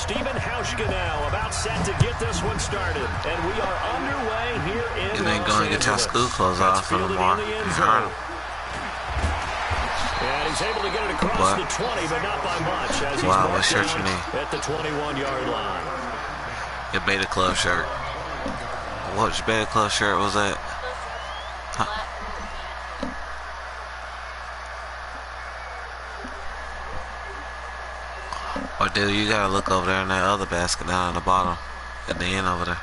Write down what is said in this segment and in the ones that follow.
Stephen Hauschka now about set to get this one started. And we are underway here in You ain't going to get your school clothes off anymore. And he's able to get it across the 20, but not by much. As he's what shirt you need? At the 21-yard line. Your Beta Club shirt. What Beta Club shirt was that? Huh. Or dude, you gotta look over there in that other basket down at the bottom. At the end over there.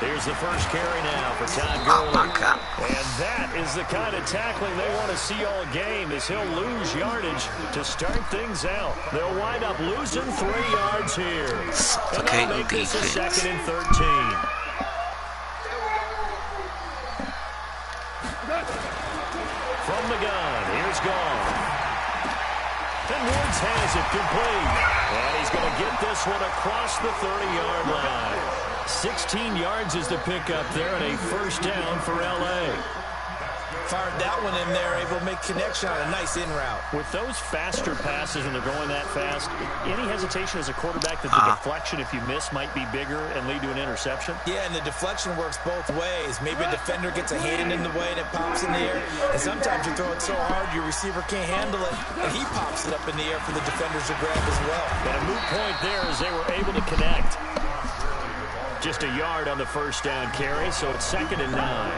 Here's the first carry now for Todd Gurley. Oh my God. And that is the kind of tackling they want to see all game, as he'll lose yardage to start things out. They'll wind up losing 3 yards here. And they'll make this a 2nd and 13. From the gun, here's Goff. And Woods has it complete. And he's going to get this one across the 30-yard line. 16 yards is the pickup there, and a first down for L.A. Fired that one in there, able to make connection on a nice in route. With those faster passes and they're going that fast, any hesitation as a quarterback that the deflection, if you miss, might be bigger and lead to an interception? Yeah, and the deflection works both ways. Maybe a defender gets a hand in the way and it pops in the air, and sometimes you throw it so hard your receiver can't handle it, and he pops it up in the air for the defenders to grab as well. And a moot point there as they were able to connect. Just a yard on the first down carry, so it's 2nd and 9.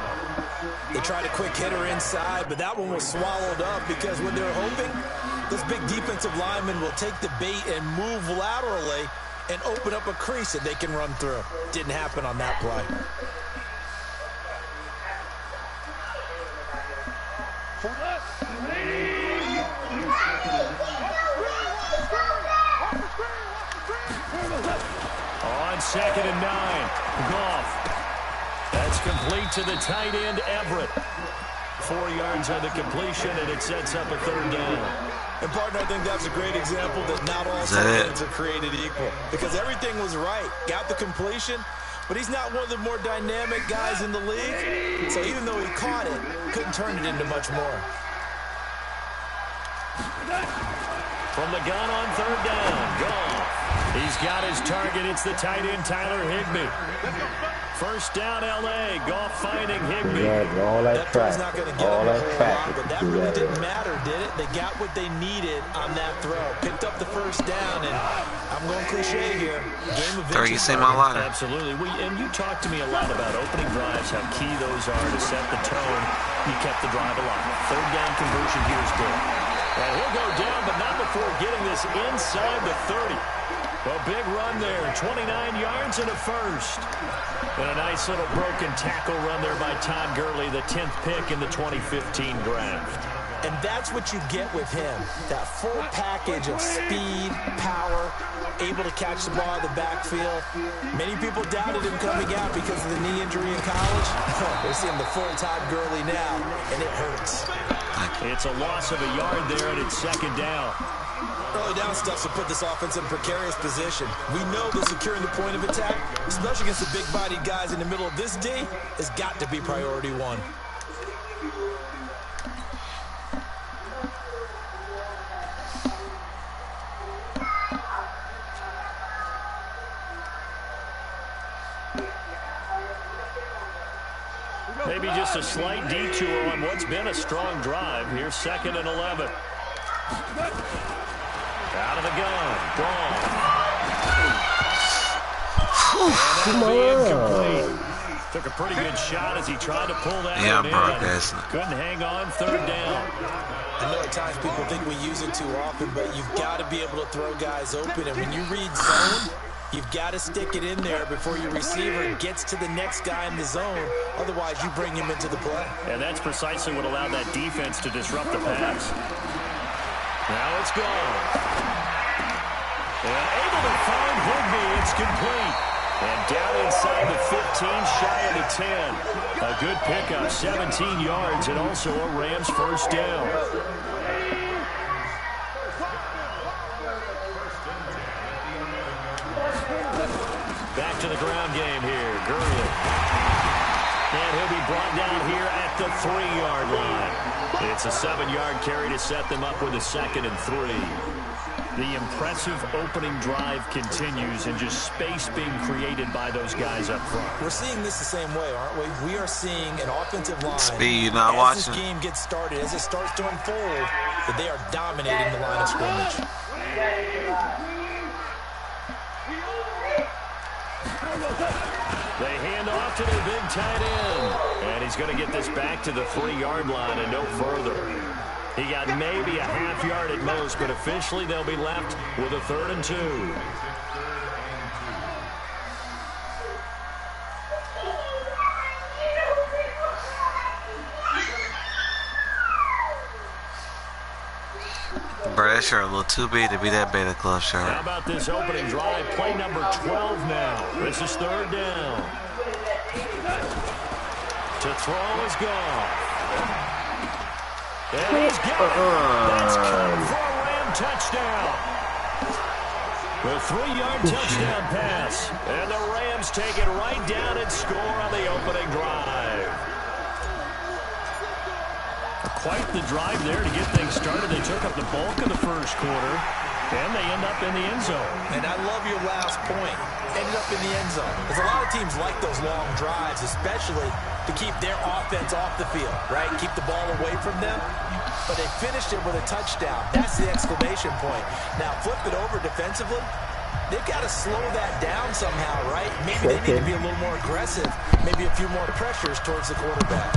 They tried a quick hitter inside, but that one was swallowed up because what they're hoping, this big defensive lineman will take the bait and move laterally and open up a crease that they can run through. Didn't happen on that play. On 2nd and 9, Goff. That's complete to the tight end, Everett. 4 yards on the completion, and it sets up a 3rd down. And, partner, I think that's a great example that not all tight are created equal. Because everything was right. Got the completion, but he's not one of the more dynamic guys in the league. So even though he caught it, couldn't turn it into much more. From the gun on 3rd down, Goff. He's got his target. It's the tight end, Tyler Higbee. First down, L.A. Goff finding Higbee. All that throw's not going to get him a whole lot, but that really that didn't matter, did it? They got what they needed on that throw. Picked up the first down, and I'm going cliche here. Game of There, you see my line. Absolutely. And you talked to me a lot about opening drives, how key those are to set the tone. You kept the drive alive. 3rd down conversion here is good. And he'll go down, but not before getting this inside the 30. A big run there, 29 yards and a first. And a nice little broken tackle run there by Todd Gurley, the 10th pick in the 2015 draft. And that's what you get with him, that full package of speed, power, able to catch the ball in the backfield. Many people doubted him coming out because of the knee injury in college. They're seeing the full Todd Gurley now, and it hurts. It's a loss of a yard there, and it's 2nd down. Early down stuff to put this offense in precarious position. We know that securing the point of attack, especially against the big-bodied guys in the middle of this D, has got to be priority 1. Maybe just a slight detour on what's been a strong drive. Here's 2nd and 11. Out of the gun. Gone. And that'll be incomplete. Took a pretty good shot as he tried to pull that one in. Couldn't hang on. 3rd down. I know at times people think we use it too often, but you've got to be able to throw guys open. And when you read zone, you've got to stick it in there before your receiver gets to the next guy in the zone. Otherwise, you bring him into the play. And that's precisely what allowed that defense to disrupt the pass. Now it's gone. And able to find Higbee. It's complete. And down inside the 15, shy of the 10. A good pickup, 17 yards, and also a Rams first down. Back to the ground game here. Gurley. And he'll be brought down here at the 3-yard line. It's a 7-yard carry to set them up with a 2nd and 3. The impressive opening drive continues, and just space being created by those guys up front. We're seeing this the same way, aren't we? We are seeing an offensive line. Speed, you're not as watching. this game gets started, as it starts to unfold, that they are dominating the line of scrimmage. They hand off to their big tight end. And he's going to get this back to the 3-yard line and no further. He got maybe a half yard at most, but officially they'll be left with a 3rd and 2. Bro, that shirt a little too big to be that Beta Club shirt. How about this opening drive? Play number 12 now. This is 3rd down. To throw is gone. And he's got it. That's caught for a Ram touchdown. The 3-yard touchdown pass. And the Rams take it right down and score on the opening drive. Quite the drive there to get things started. They took up the bulk of the first quarter, and they end up in the end zone. And I love your last point. Ended up in the end zone. Because a lot of teams like those long drives, especially to keep their offense off the field, right? Keep the ball away from them. But they finished it with a touchdown. That's the exclamation point. Now, flip it over defensively. They've got to slow that down somehow, right? Maybe they need to be a little more aggressive. Maybe a few more pressures towards the quarterback.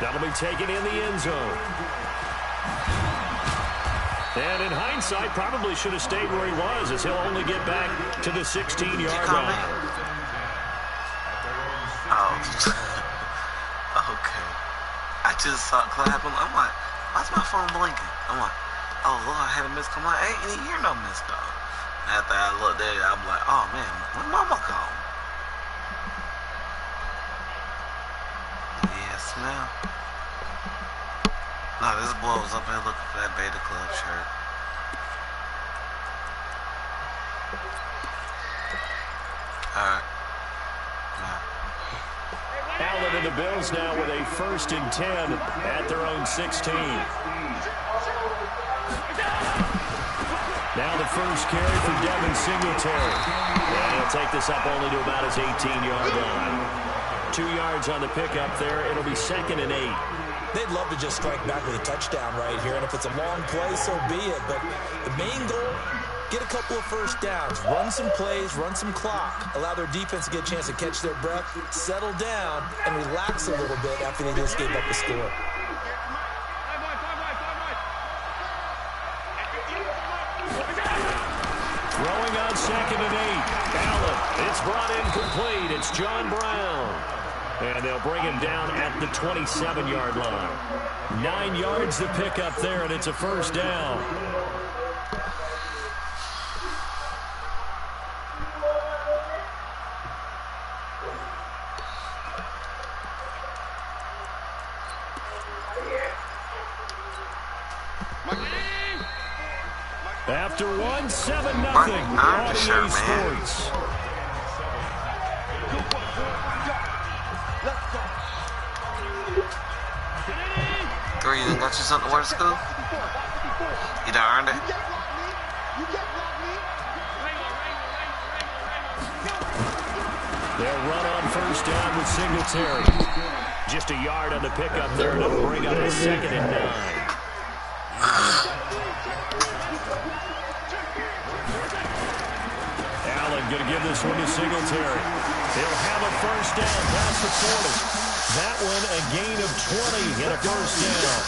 That'll be taken in the end zone. And in hindsight, probably should have stayed where he was, as he'll only get back to the 16-yard line. Oh, okay. I just saw it clapping. I'm like, why's my phone blinking? I'm like, oh, Lord, I had a missed call. I ain't even hear no missed call. After I looked at it, I'm like, oh, man, when mama called? Yes, ma'am. No, this boy was up there looking for that Beta Club shirt. Alright. Allen and the Bills now with a 1st and 10 at their own 16. Now the first carry for Devin Singletary. And he'll take this up only to about his 18-yard line. 2 yards on the pickup there. It'll be 2nd and 8. They'd love to just strike back with a touchdown right here, and if it's a long play, so be it. But the main goal, get a couple of first downs, run some plays, run some clock, allow their defense to get a chance to catch their breath, settle down, and relax a little bit after they just gave up the score. Throwing on 2nd and 8. Allen, it's brought in complete. It's John Brown. And they'll bring him down at the 27-yard line. 9 yards to pick up there, and it's a 1st down. After 1, 7-0. Audio Sports. Three, you got you something to wear to school? You done earned it? They'll run on 1st down with Singletary. Just a yard on the pickup there to bring up a 2nd and 9. Allen going to give this one to Singletary. They'll have a 1st down past the 40. That one a gain of 20 and a 1st down.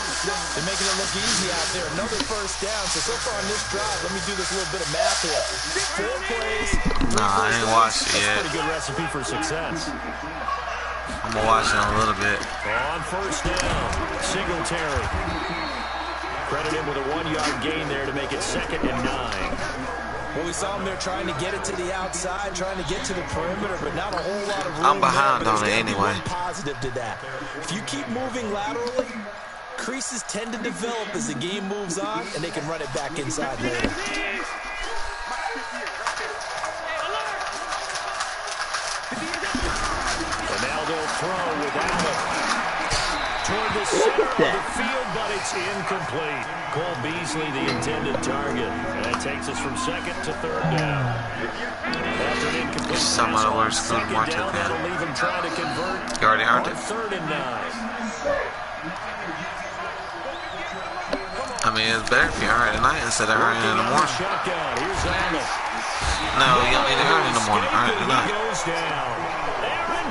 They're making it look easy out there. Another 1st down. So far on this drive, let me do this little bit of math here. 4 plays. Nah, I ain't watched it yet. That's a pretty good recipe for success. I'm going to watch it in a little bit. On 1st down, Singletary. Credit him with a 1-yard gain there to make it 2nd and 9. Well, we saw him there trying to get it to the outside, trying to get to the perimeter, but not a whole lot of room. I'm behind there, on it anyway. Positive to that. If you keep moving laterally, creases tend to develop as the game moves on, and they can run it back inside later. And now they'll throw without it. Toward the center of the field, but it's incomplete. Cole Beasley, the intended target. And that takes us from second to third down. After an incomplete some of the worst second good down, that'll leave him trying to convert. You already heard it? 3rd and 9. I mean, it's better if you heard it at night instead of hearing it in the morning. Shotgun. Here's Allen. No, you don't need to hear it in the morning. Heard it at night. Goes down.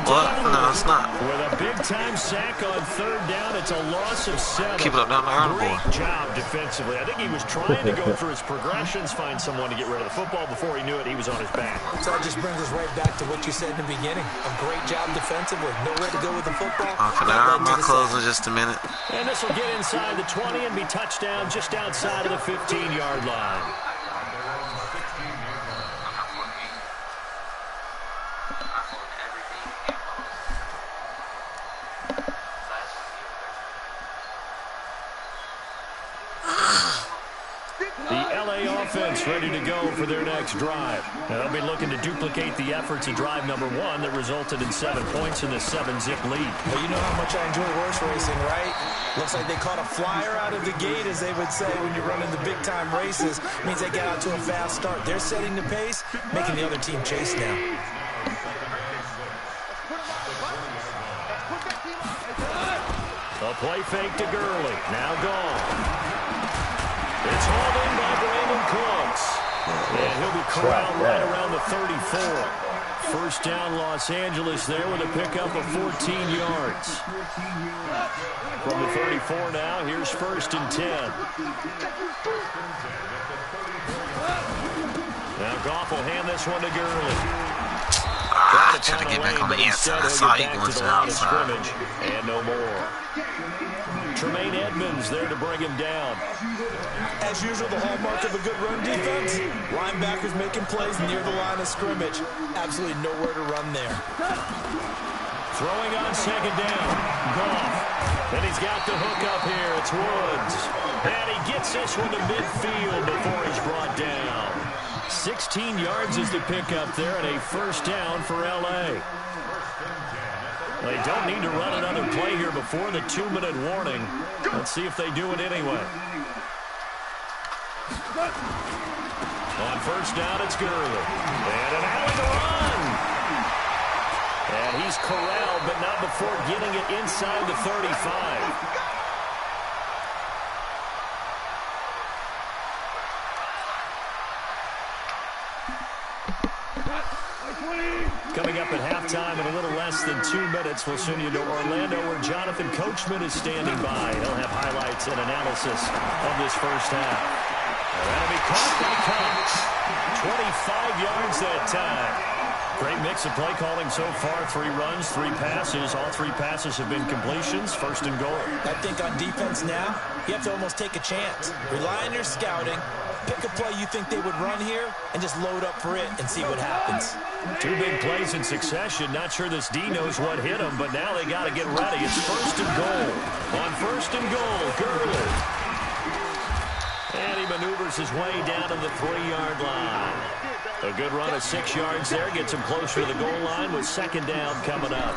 What? No, it's not. With a big-time sack on 3rd down, it's a loss of 7. Keep it up down the early boy. Great job defensively. I think he was trying to go through his progressions, find someone to get rid of the football. Before he knew it, he was on his back. So that just brings us right back to what you said in the beginning. A great job defensively. Nowhere to go with the football. I'm finna earn my clothes in just a minute. And this will get inside the 20 and be touchdown just outside of the 15-yard line. Offense ready to go for their next drive. Now, they'll be looking to duplicate the efforts of drive number 1 that resulted in 7 points in the 7-zip lead. Well, you know how much I enjoy horse racing, right? Looks like they caught a flyer out of the gate, as they would say when you're running the big-time races. It means they get out to a fast start. They're setting the pace, making the other team chase now. A play fake to Gurley. Now gone. It's hauled in by Brandon Cooks. And he'll be corralled right around the 34. First down, Los Angeles there with a pickup of 14 yards. From the 34 now, here's 1st and 10. Now Goff will hand this one to Gurley. I tried to get back on the inside. I saw you going to the outside. And no more. Tremaine Edmonds there to bring him down. As usual, the hallmark of a good run defense. Linebackers making plays near the line of scrimmage. Absolutely nowhere to run there. Throwing on 2nd down. Goff. And he's got the hook up here. It's Woods. And he gets this one to midfield before he's brought down. 16 yards is the pickup there and a 1st down for L.A. They don't need to run another play here before the 2-minute warning. Let's see if they do it anyway. On 1st down, it's Gurley. And an alley to run. And he's corralled, but not before getting it inside the 35. Coming up at halftime in a little less than 2 minutes, we'll send you to Orlando where Jonathan Coachman is standing by. He'll have highlights and analysis of this first half. And that'll be caught by Cox. 25 yards that time. Great mix of play calling so far. 3 runs, 3 passes. All 3 passes have been completions. 1st and goal. I think on defense now, you have to almost take a chance. Rely on your scouting. Pick a play you think they would run here and just load up for it and see what happens. 2 big plays in succession. Not sure this D knows what hit him, but now they got to get ready. It's 1st and goal. On 1st and goal, Gurley. And he maneuvers his way down to the 3-yard line. A good run of 6 yards there. Gets him closer to the goal line with 2nd down coming up.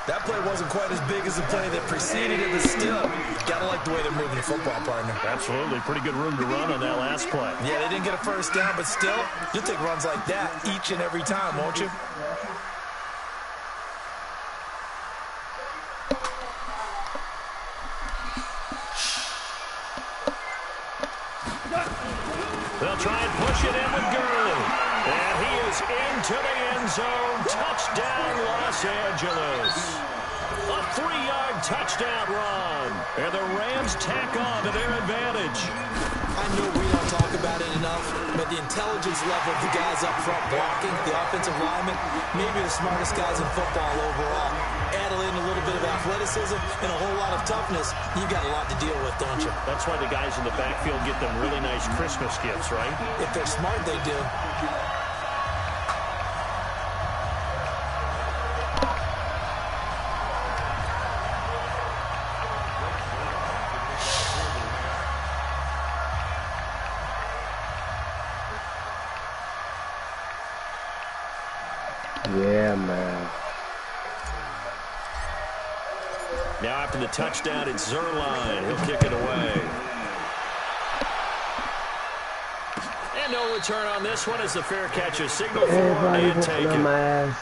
That play wasn't quite as big as the play that preceded it, but still, gotta like the way they're moving the football, partner. Absolutely. Pretty good room to run on that last play. Yeah, they didn't get a 1st down, but still, you'll take runs like that each and every time, won't you? They'll try and push it in with Gurley. And he is into the end zone. Touchdown, Los Angeles. A 3-yard touchdown run. And the Rams tack on to their advantage. I know we don't talk about it enough, but the intelligence level of the guys up front blocking, the offensive linemen, maybe the smartest guys in football overall. Add in a little bit of athleticism and a whole lot of toughness, you've got a lot to deal with, don't you? That's why the guys in the backfield get them really nice Christmas gifts, right? If they're smart, they do. Yeah, man. Now after the touchdown, it's Zerline. He'll kick it away. And no return on this one as the fair catch is signal for and taken. My ass.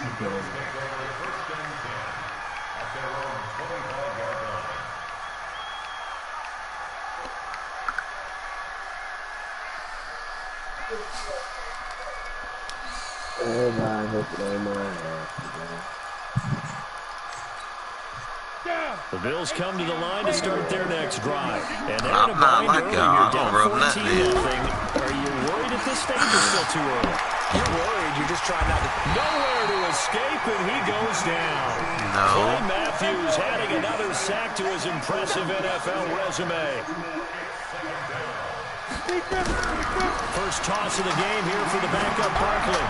Everybody looking on my ass. The Bills come to the line to start their next drive. And they're I'm in a not bind like early. y'all. You're I don't down rub nothing 14-0. in. Are you worried at this stage or still too early? You're worried. You're just trying not to. Nowhere to escape, and he goes down. No. Clay Matthews adding another sack to his impressive NFL resume. First toss of the game here for the backup Barkley.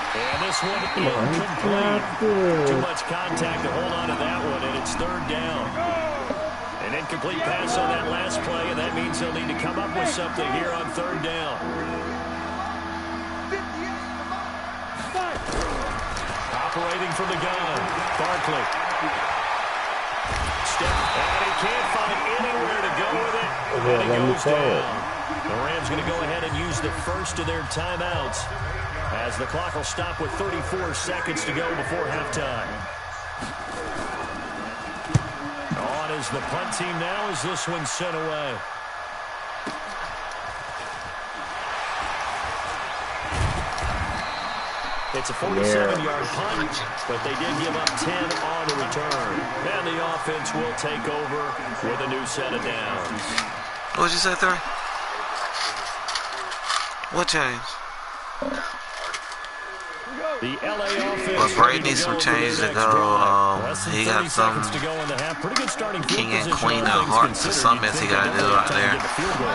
And this one incomplete. Too much contact to hold on to that one, and it's third down. An incomplete pass on that last play, and that means they'll need to come up with something here on third down. Operating from the gun, Barkley. Step, and he can't find anywhere to go with it, and he goes down. The Rams going to go ahead and use the first of their timeouts as the clock will stop with 34 seconds to go before halftime. On is the punt team now as this one's sent away. It's a 47-yard punt, but they did give up 10 on the return. And the offense will take over with a new set of downs. What did you say, Thurman? What changed? The LA offense. But Brady needs some change to go. He got some king and queen of hearts or something he got to do out there.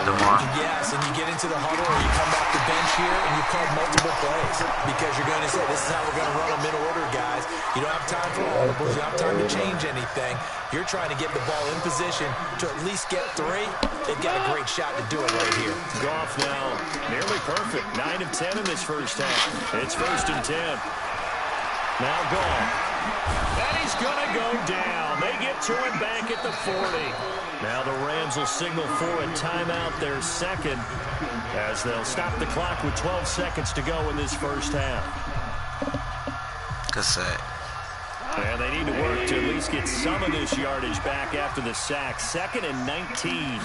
DeMar. Yes, and you get into the huddle or you come off the bench here and you call multiple plays because you're going to say, this is how we're going to run them in order, guys. You don't have time for audibles. You don't have time to change anything. You're trying to get the ball in position to at least get 3. They've got a great shot to do it right here. Goff now nearly perfect. 9 of 10 in this first half. It's 1st and 10. Now Goff. And he's going to go down. They get to him back at the 40. Now the Rams will signal for a timeout, their second, as they'll stop the clock with 12 seconds to go in this first half. Good sack. And they need to work to at least get some of this yardage back after the sack. 2nd and 19.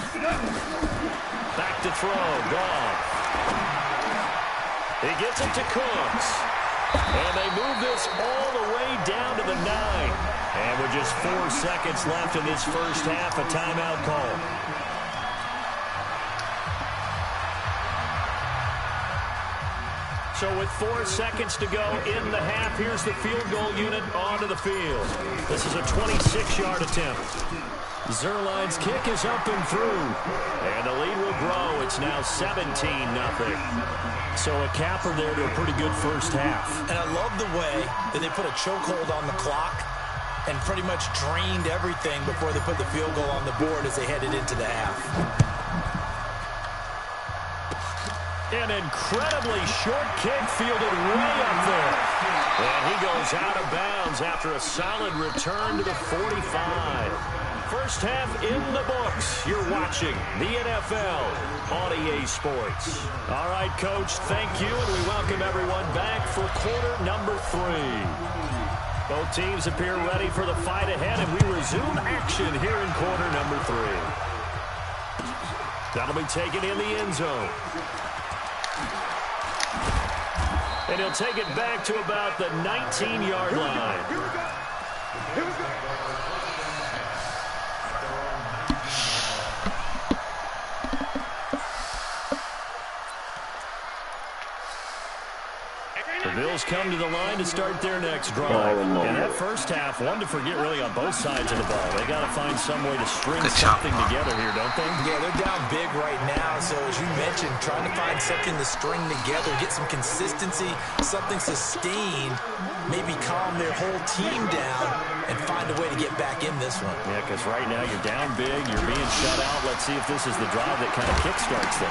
Back to throw. Goff. He gets it to Cooks. And they move this all the way down to the 9. And with just 4 seconds left in this first half, a timeout call. So with 4 seconds to go in the half, here's the field goal unit onto the field. This is a 26-yard attempt. Zerline's kick is up and through. And the lead will grow. It's now 17-0. So a capper there to a pretty good first half. And I love the way that they put a chokehold on the clock and pretty much drained everything before they put the field goal on the board as they headed into the half. An incredibly short kick fielded way up there. And he goes out of bounds after a solid return to the 45. First half in the books. You're watching the NFL on EA Sports. All right, Coach, thank you, and we welcome everyone back for quarter number 3. Both teams appear ready for the fight ahead, and we resume action here in quarter number 3. That'll be taken in the end zone. And he'll take it back to about the 19-yard line. Here we go. The Bills come to the line to start their next drive. And that first half, one to forget really on both sides of the ball. They got to find some way to string something together here, don't they? Yeah, they're down big right now. So as you mentioned, trying to find something to string together, get some consistency, something sustained, maybe calm their whole team down and find a way to get back in this one. Yeah, because right now you're down big, you're being shut out. Let's see if this is the drive that kind of kickstarts them.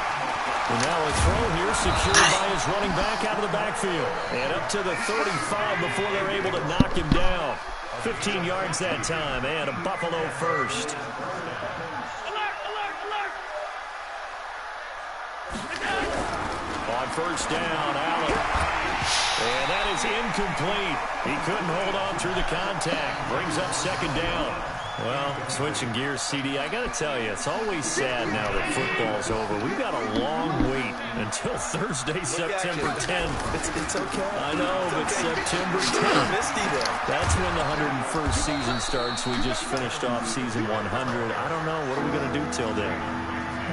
And now a throw here secured by his running back out of the backfield. And up to the 35 before they're able to knock him down. 15 yards that time, and a Buffalo first. On first down, Allen. And that is incomplete. He couldn't hold on through the contact. Brings up second down. Well, switching gears, CD, I got to tell you, it's always sad now that football's over. We've got a long wait until Thursday, September 10th. It's okay. I know, but September 10th. That's when the 101st season starts. We just finished off season 100. I don't know. What are we going to do till then?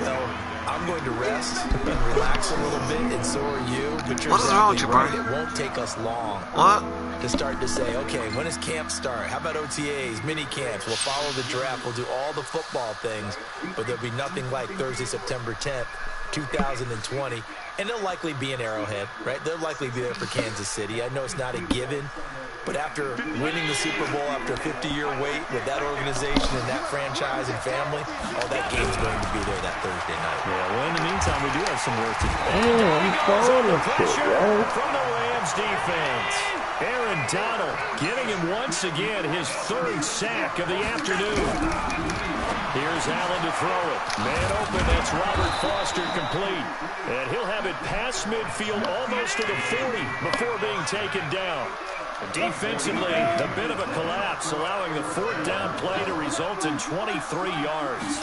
Well, I'm going to rest and relax a little bit, and so are you. But you're what is wrong with you, right. bro? It won't take us long. What? To start to say, okay, when does camp start? How about OTAs, mini camps? We'll follow the draft. We'll do all the football things, but there'll be nothing like Thursday, September 10th, 2020. And they'll likely be in Arrowhead, right? They'll likely be there for Kansas City. I know it's not a given, but after winning the Super Bowl, after a 50-year wait with that organization and that franchise and family, oh, that game's going to be there that Thursday night. Yeah, well, in the meantime, we do have some work to do. I'm falling Pressure from the Rams defense. Aaron Donald getting him once again his third sack of the afternoon. Here's Allen to throw it. Man open, that's Robert Foster complete. And he'll have it past midfield almost to the 40 before being taken down. Defensively, a bit of a collapse, allowing the fourth down play to result in 23 yards.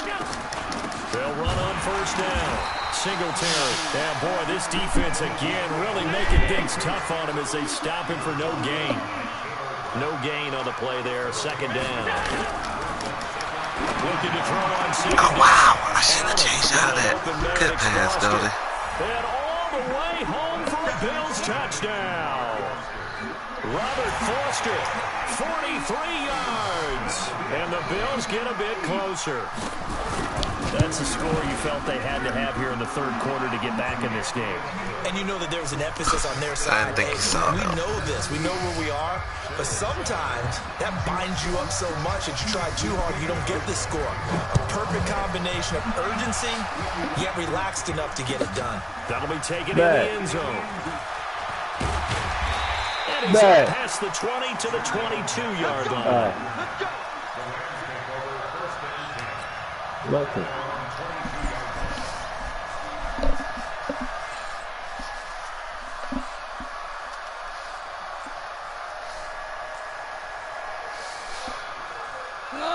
They'll run on first down. Singletary. And boy, this defense again really making things tough on him as they stop him for no gain. No gain on the play there. Second down. Looking to throw on second down. Oh, wow. I shouldn't have changed out of that. Good pass, Dodie. And all the way home for a Bills touchdown. Robert Foster, 43 yards. And the Bills get a bit closer. That's a score you felt they had to have here in the third quarter to get back in this game. And you know that there's an emphasis on their side. I didn't think you saw We that. know this. We know where we are. But sometimes that binds you up so much that you try too hard, you don't get the score. A perfect combination of urgency, yet relaxed enough to get it done. That'll be taken in the end zone. And he's past the 20 to the 22-yard line. Welcome.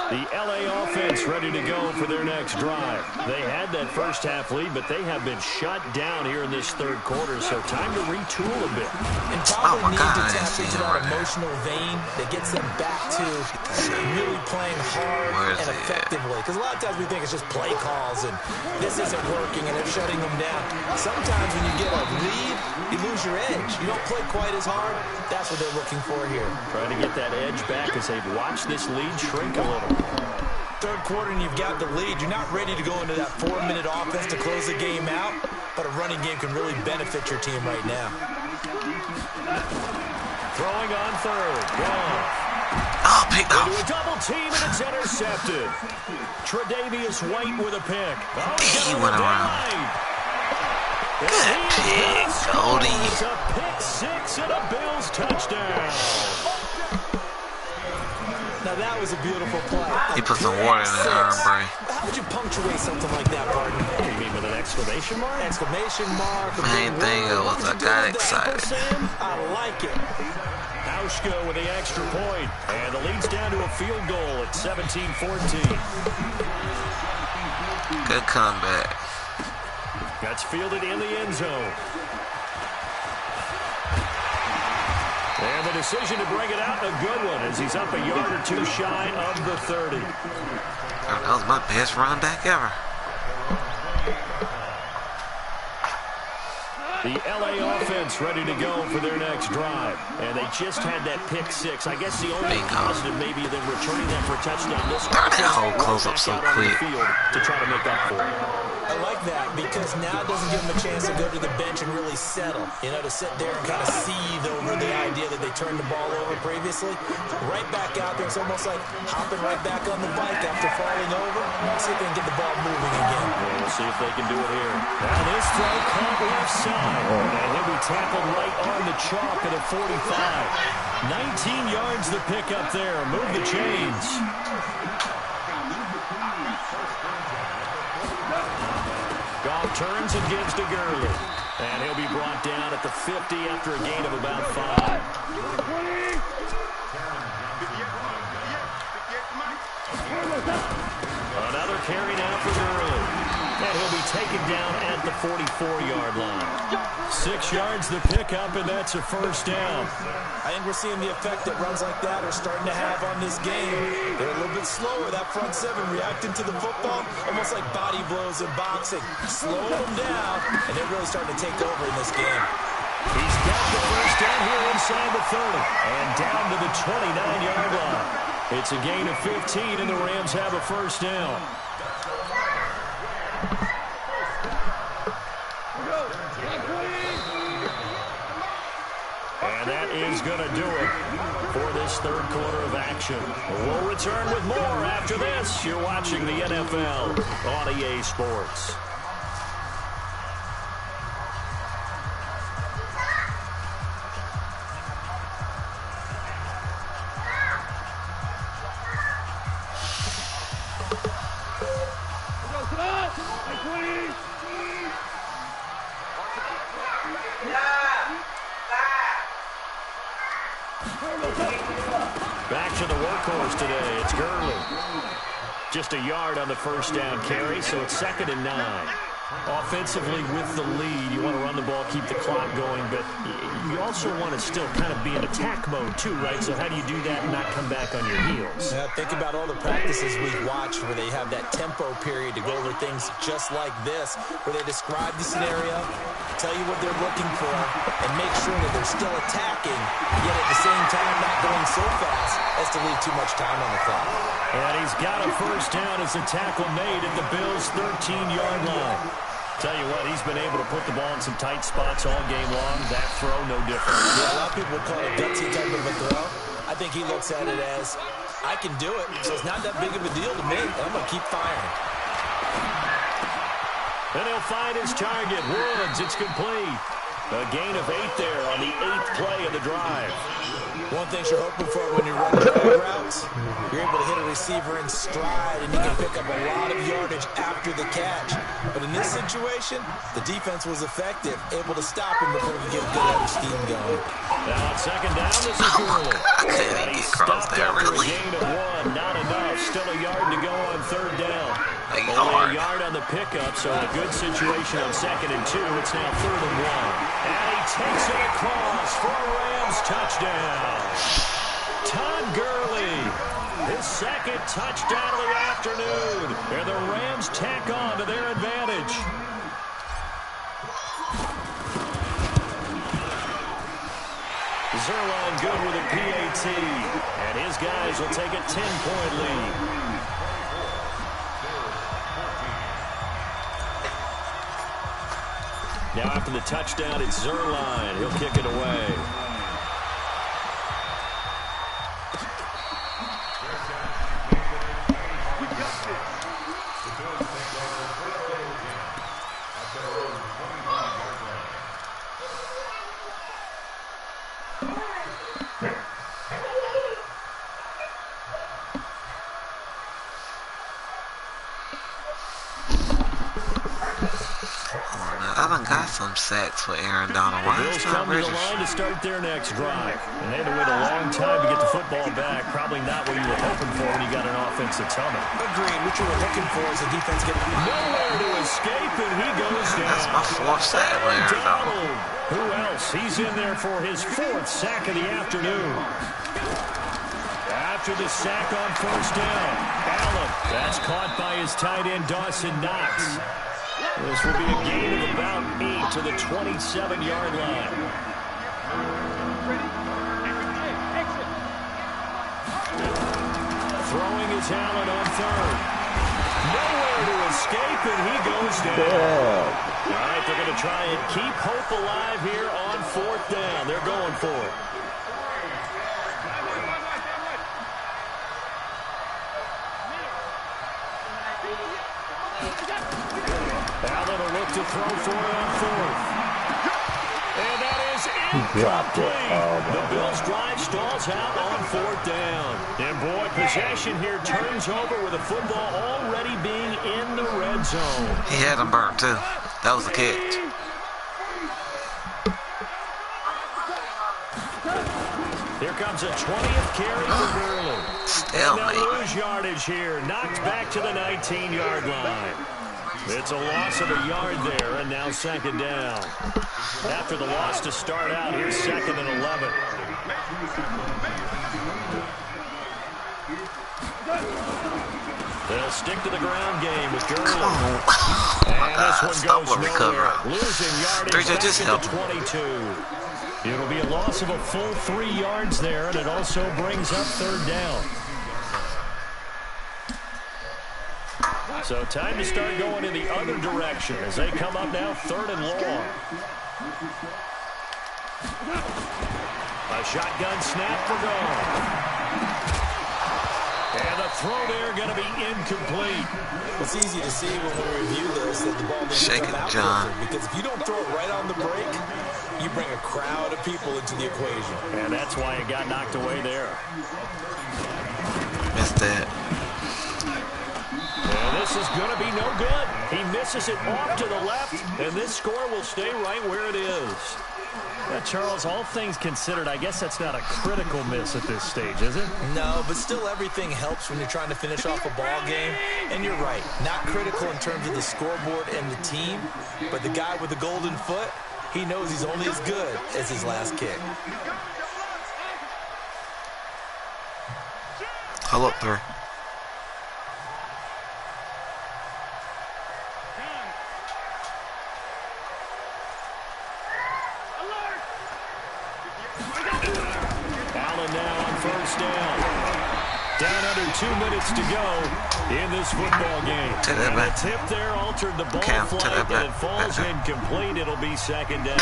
The LA offense ready to go for their next drive. They had that first half lead, but they have been shut down here in this third quarter, so time to retool a bit. And probably need to I tap didn't see into him that right there. emotional vein that gets them back to really playing hard Where is and he at? effectively. Because a lot of times we think it's just play calls and this isn't working and it's shutting them down. Sometimes when you get a lead, you lose your edge. You don't play quite as hard. That's what they're looking for here. Trying to get that edge back as they've watched this lead shrink a little. Third quarter and you've got the lead. You're not ready to go into that 4-minute offense to close the game out, but a running game can really benefit your team right now. Throwing on third. Gone. Oh, picked Into off. a double team, and it's intercepted. Tre'Davious White with a pick. Oh, He went around. Good pick, Goldie. It's a pick six and a Bills touchdown. Now that was a beautiful play. He put some water in that arm, Bray. How would you punctuate something like that, partner? You mean with an exclamation mark? Exclamation mark. Main thing was I got excited. I like it. Hauschka with the extra point, and the lead's down to a field goal at 17-14. Good comeback. That's fielded in the end zone. And the decision to bring it out, a good one, as he's up a yard or two shy of the 30. That was my best run back ever. The LA offense ready to go for their next drive. And they just had that pick six. I guess the only positive maybe than returning that for a touchdown. This Darn, that whole close up so quick. To try to make up for it. I like that because now it doesn't give them a chance to go to the bench and really settle. You know, to sit there and kind of seethe over the idea that they turned the ball over previously. Right back out there. It's almost like hopping right back on the bike after falling over. Let's see if they can get the ball moving again. Yeah, we'll see if they can do it here. Now this throw caught left side. And he'll be tackled right on the chalk at a 45. 19 yards the pick up there. Move the chains. Goff turns and gives to Gurley. And he'll be brought down at the 50 after a gain of about 5. Another carry now for Gurley. And he'll be taken down at the 44-yard line. 6 yards the pickup, and that's a first down. I think we're seeing the effect that runs like that are starting to have on this game. They're a little bit slower, that front seven, reacting to the football, almost like body blows in boxing. Slow them down, and they're really starting to take over in this game. He's got the first down here inside the 30, and down to the 29-yard line. It's a gain of 15, and the Rams have a first down. And that is going to do it for this third quarter of action. We'll return with more after this. You're watching the NFL on EA Sports. Back to the workhorse today. It's Gurley. Just a yard on the first down carry, so it's 2nd and 9. Offensively with the lead, you want to run the ball, keep the clock going, but you also want to still kind of be in attack mode too, right? So how do you do that and not come back on your heels? Yeah, think about all the practices we've watched where they have that tempo period to go over things just like this, where they describe the scenario, tell you what they're looking for, and make sure that they're still attacking, yet at the same time not going so fast as to leave too much time on the clock. And he's got a first down as the tackle made at the Bills' 13-yard line. Tell you what, he's been able to put the ball in some tight spots all game long. That throw, no different. Yeah, a lot of people call it a gutsy type of a throw. I think he looks at it as, I can do it, so it's not that big of a deal to me. I'm going to keep firing. And he'll find his target. Woods, it's complete. A gain of 8 there on the 8th play of the drive. One thing you're hoping for when you're running drag routes, you're able to hit a receiver in stride, and you can pick up a lot of yardage after the catch. But in this situation, the defense was effective, able to stop him before he could get a good head of steam going. Now on 2nd down, this is Gurley. And he stopped after a gain of 1. Not enough. Still a yard to go on 3rd down. Only a yard on the pickup, so a good situation on 2nd and 2. It's now 3rd and 1. And he takes it across for a Rams touchdown. Todd Gurley, his 2nd touchdown of the afternoon. And the Rams tack on to their advantage. Zerline good with a PAT. And his guys will take a 10-point lead. Now after the touchdown, it's Zerline. He'll kick it away. Got some sacks for Aaron Donald. The Bills come to the line to start their next drive. And they had to wait a long time to get the football back. Probably not what you were hoping for when you got an offensive tunnel. Agreed. What you were looking for is a defense getting nowhere to escape, and he goes down. That's my 4th sack for Aaron Donald. Who else? He's in there for his 4th sack of the afternoon. After the sack on 1st down, Allen. That's caught by his tight end, Dawson Knox. This will be a gain of about 8 to the 27-yard line. Throwing is Allen on 3rd. Nowhere to escape, and he goes down. All right, they're going to try and keep hope alive here on 4th down. They're going for it. to throw for it on fourth. And that is incomplete. The Bills' drive stalls out on fourth down. And, boy, possession here turns over with the football already being in the red zone. He had him burnt, too. That was a catch. Here comes a 20th carry for Gurley. And they'll lose yardage here. Knocked back to the 19-yard line. It's a loss of a yard there, and now second down. After the loss to start out, here's 2nd and 11. They'll stick to the ground game with Gurley. Oh my God. Stop what recover. Losing yardage back to 22. It'll be a loss of a full 3 yards there, and it also brings up third down. So time to start going in the other direction as they come up now 3rd and long. A shotgun snap for Gone. And the throw there going to be incomplete. It's easy to see when we review this that the ball needs to come out quicker, because if you don't throw it right on the break, you bring a crowd of people into the equation. And that's why it got knocked away there. Missed that. And this is going to be no good. He misses it off to the left, and this score will stay right where it is. Charles, all things considered, I guess that's not a critical miss at this stage, is it? No, but still everything helps when you're trying to finish off a ball game. And you're right, not critical in terms of the scoreboard and the team, but the guy with the golden foot, he knows he's only as good as his last kick. Hold up, 3. Allen now on first down. Down under 2 minutes to go in this football game. And the tip there altered the ball flight, and it falls incomplete. It'll be second down.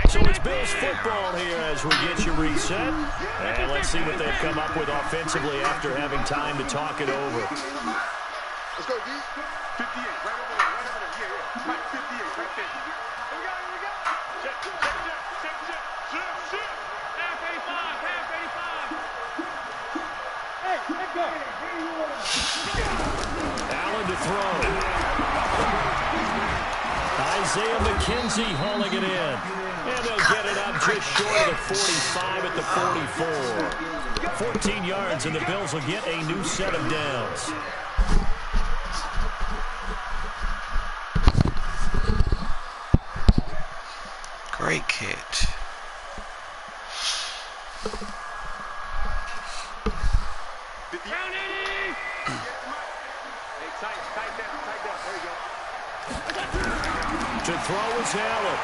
So it's Bills football here as we get you reset. And let's see what they've come up with offensively after having time to talk it over. Let's go, D. 58, right over there, right over there. Yeah. Mike, 58, right there. Here we go. Check. Half 85. Hey, let's go. Allen to throw. Isaiah McKenzie hauling it in. And they'll get it up just short of the 45 at the 44. 14 yards, and the Bills will get a new set of downs. Great catch. To throw is Allen.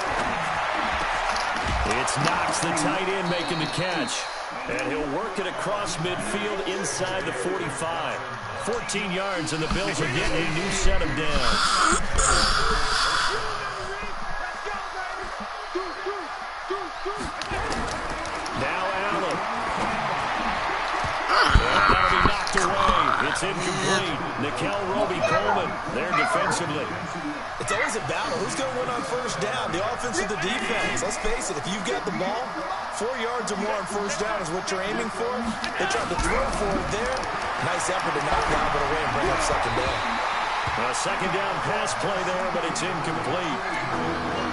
It's Knox, the tight end, making the catch. And he'll work it across midfield inside the 45. 14 yards, and the Bills are getting a new set of downs. Now Allen. And that'll be knocked away. It's incomplete. Nikel Roby-Coleman there defensively. It's always a battle. Who's going to win on first down? The offense or the defense? Let's face it, if you've got the ball, 4 yards or more on first down is what you're aiming for. They tried to throw for it there. Nice effort to knock the it away and bring up second down. A second down pass play there, but it's incomplete.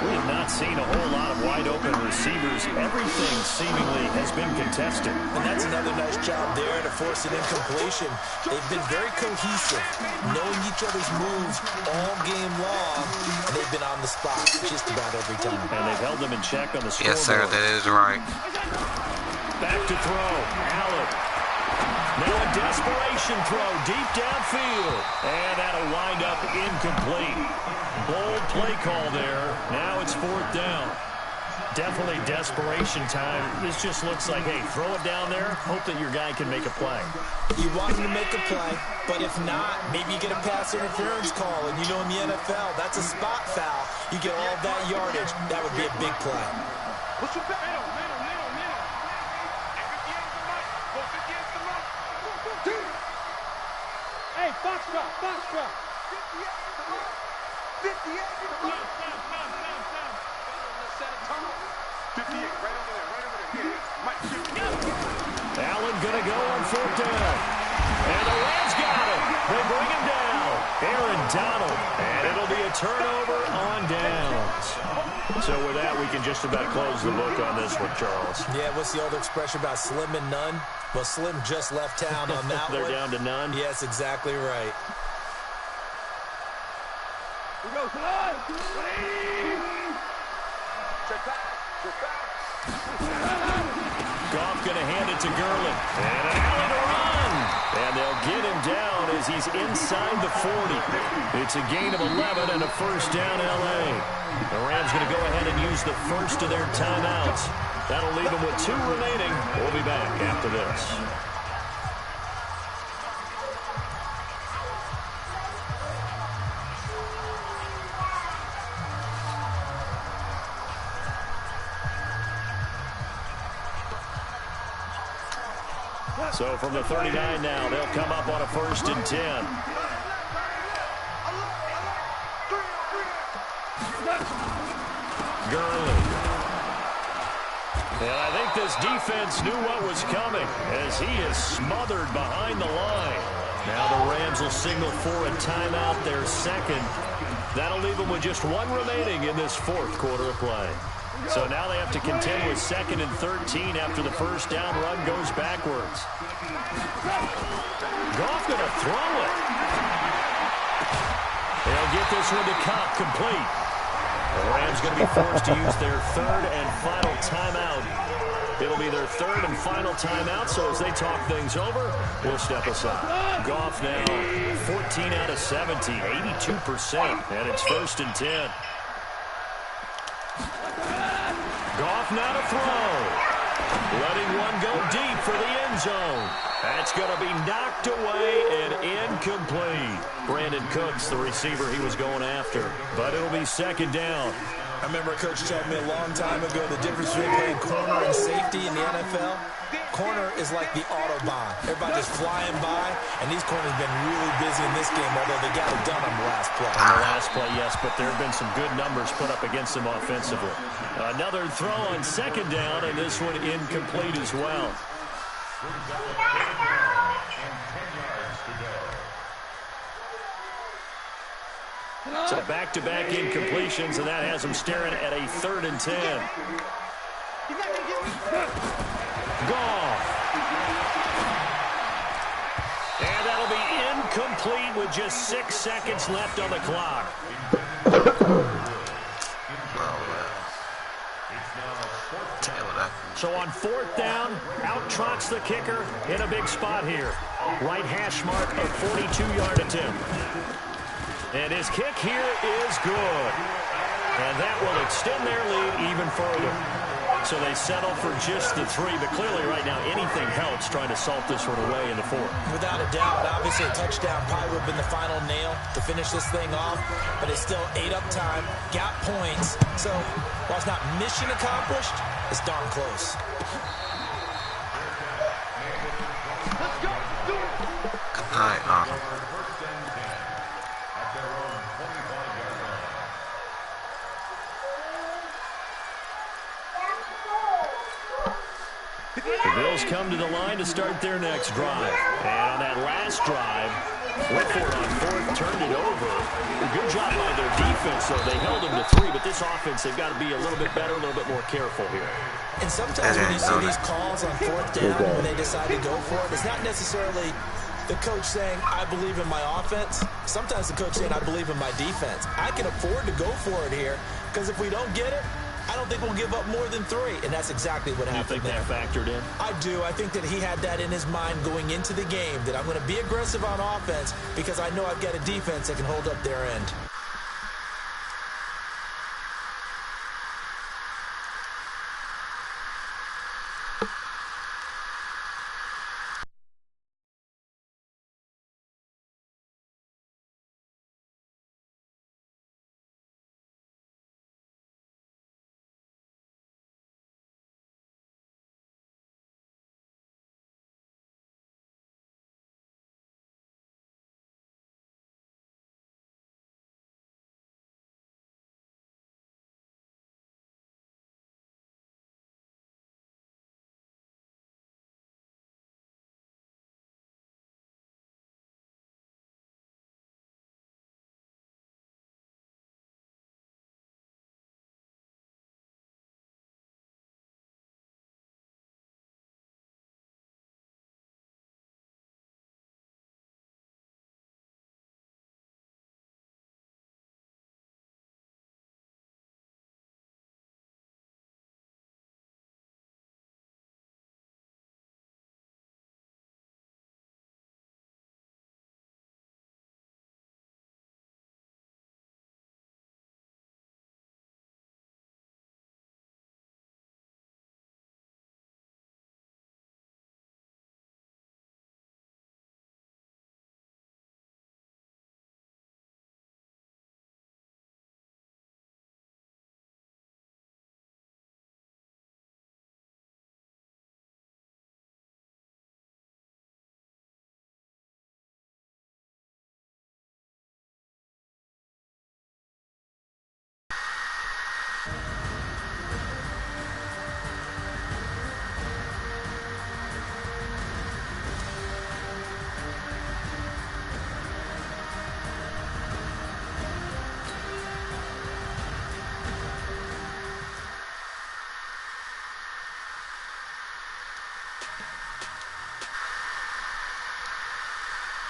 We have not seen a whole lot of wide-open receivers. Everything seemingly has been contested. And that's another nice job there to force an incompletion. They've been very cohesive, knowing each other's moves all game long, and they've been on the spot just about every time. And they've held them in check on the scoreboard. Yes, sir, that is right. Back to throw. Allen. Now a desperation throw deep downfield. And that'll wind up incomplete. Bold play call there. Now it's fourth down. Definitely desperation time. This just looks like, hey, throw it down there. Hope that your guy can make a play. You want him to make a play, but if not, maybe you get a pass interference call. And you know in the NFL, that's a spot foul. You get all that yardage. That would be a big play. What's your back? Hey, box drop. Allen gonna go on 4th down. And the Rams got it. They bring him down. Aaron Donald. And it'll be a turnover on downs. So with that, we can just about close the book on this one, Charles. Yeah, what's the old expression about slim and none? Well, Slim just left town on that They're one. down to none? Yes, exactly right. Goff going to hand it to Gurley. And an alley to run. And they'll get him down as he's inside the 40. It's a gain of 11 and a first down L.A. The Rams going to go ahead and use the first of their timeouts. That'll leave them with 2 remaining. We'll be back after this. So from the 39 now, they'll come up on a 1st and 10. Gurley. And I think this defense knew what was coming as he is smothered behind the line. Now the Rams will signal for a timeout, their second. That'll leave them with just 1 remaining in this 4th quarter of play. So now they have to contend with 2nd and 13 after the first down run goes backwards. Goff going to throw it. They'll get this one to Cobb, complete. The Rams going to be forced to use their 3rd and final timeout. It'll be their 3rd and final timeout, so as they talk things over, we'll step aside. Goff now 14 out of 70, 82%, and it's 1st and 10. Goff now to throw. Letting one go deep for the end zone. That's going to be knocked away and incomplete. Brandon Cooks, the receiver he was going after. But it'll be 2nd down. I remember a coach told me a long time ago the difference between playing corner and safety in the NFL. Corner is like the Autobahn. Everybody just flying by, and these corners have been really busy in this game, although they got it done on the last play. On the last play, yes, but there have been some good numbers put up against them offensively. Another throw on 2nd down, and this one incomplete as well. So back-to-back incompletions, and that has them staring at a 3rd and 10. Goff. And that'll be incomplete with just 6 seconds left on the clock. So on 4th down, out trots the kicker in a big spot here. Right hash mark of 42-yard attempt. And his kick here is good. And that will extend their lead even further. So they settle for just the 3, but clearly right now anything helps trying to salt this one away in the 4th. Without a doubt, obviously a touchdown probably would have been the final nail to finish this thing off, but it's still 8 up time, got points. So while it's not mission accomplished, it's darn close. All right, The Bills come to the line to start their next drive. And on that last drive, went for it on 4th, turned it over. Good job by their defense, though. They held them to 3, but this offense, they've got to be a little bit better, a little bit more careful here. And sometimes when you see these calls on 4th down, when they decide to go for it, it's not necessarily the coach saying, I believe in my offense. Sometimes the coach saying, I believe in my defense. I can afford to go for it here, because if we don't get it, I don't think we'll give up more than 3, and that's exactly what happened there. You think that factored in? I do. I think that he had that in his mind going into the game, that I'm going to be aggressive on offense because I know I've got a defense that can hold up their end.